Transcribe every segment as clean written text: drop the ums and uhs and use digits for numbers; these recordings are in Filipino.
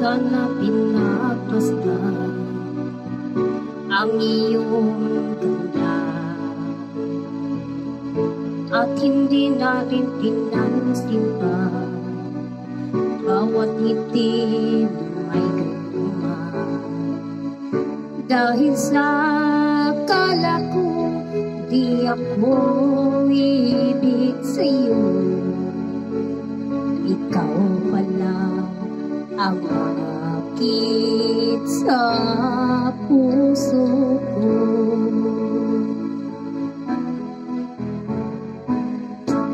sana pinagmasdan ang iyong ganda, at hindi na rin pinansin pa bawat ngiti may ganda. Dahil sa akala ko di ako ibig sa'yo, ikaw pala ang akit sa puso ko.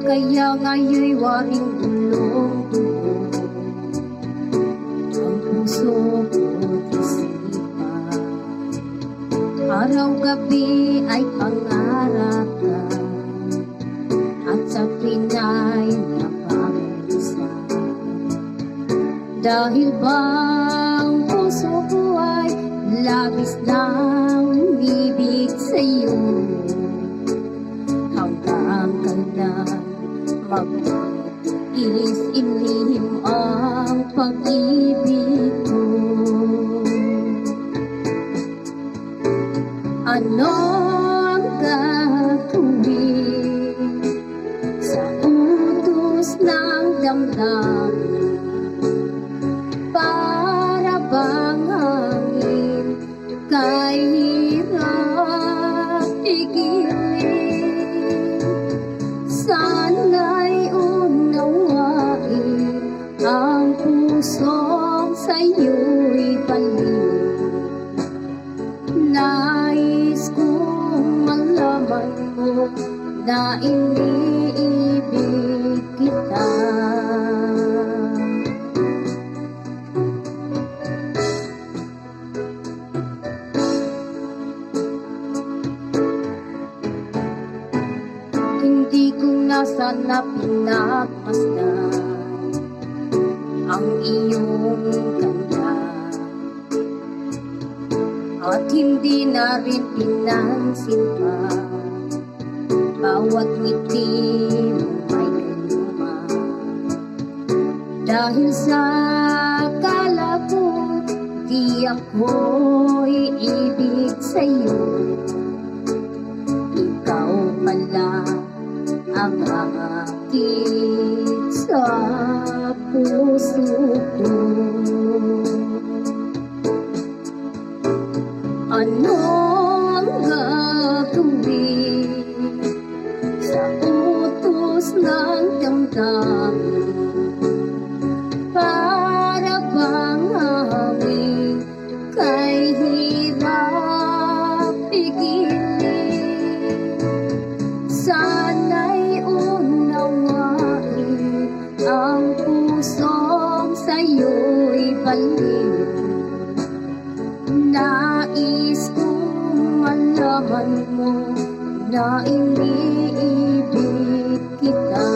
Kaya ngayon'y waring dulong-dulong ang puso ko't isipan. Araw-gabi ay pangarap ka, at sa tuwina'y napag-isa. Dahil bang puso ko ay labis ng umibig sa'yo, hanggang kailan mag-iis inihim ang pag-ibig ko. Ano ang gagawin sa utos ng damdamin? Para bang hangin kay hirap igilin? Sana'y unawain ang pusong sa'yo'y balik. Nais kong malaman mo na iniibig kita. Hindi ko na sana pinagmasdan ang iyong ganda, at hindi na rin pinansin pa bawat ngiti may kaluma. Dahil sa akala ko di ako'y ibig sa'yo, ikaw pala ang akit sa puso ko. Ano ang gagawin sa utos ng damdamin? Para bang hangin kay hirap pigilin? Sana'y unawain ang pusong sa'yo'y balik. Nais kong malaman mo na iniibig kita.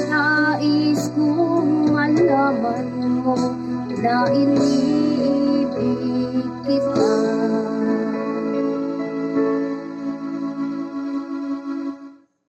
Nais kong malaman mo na iniibig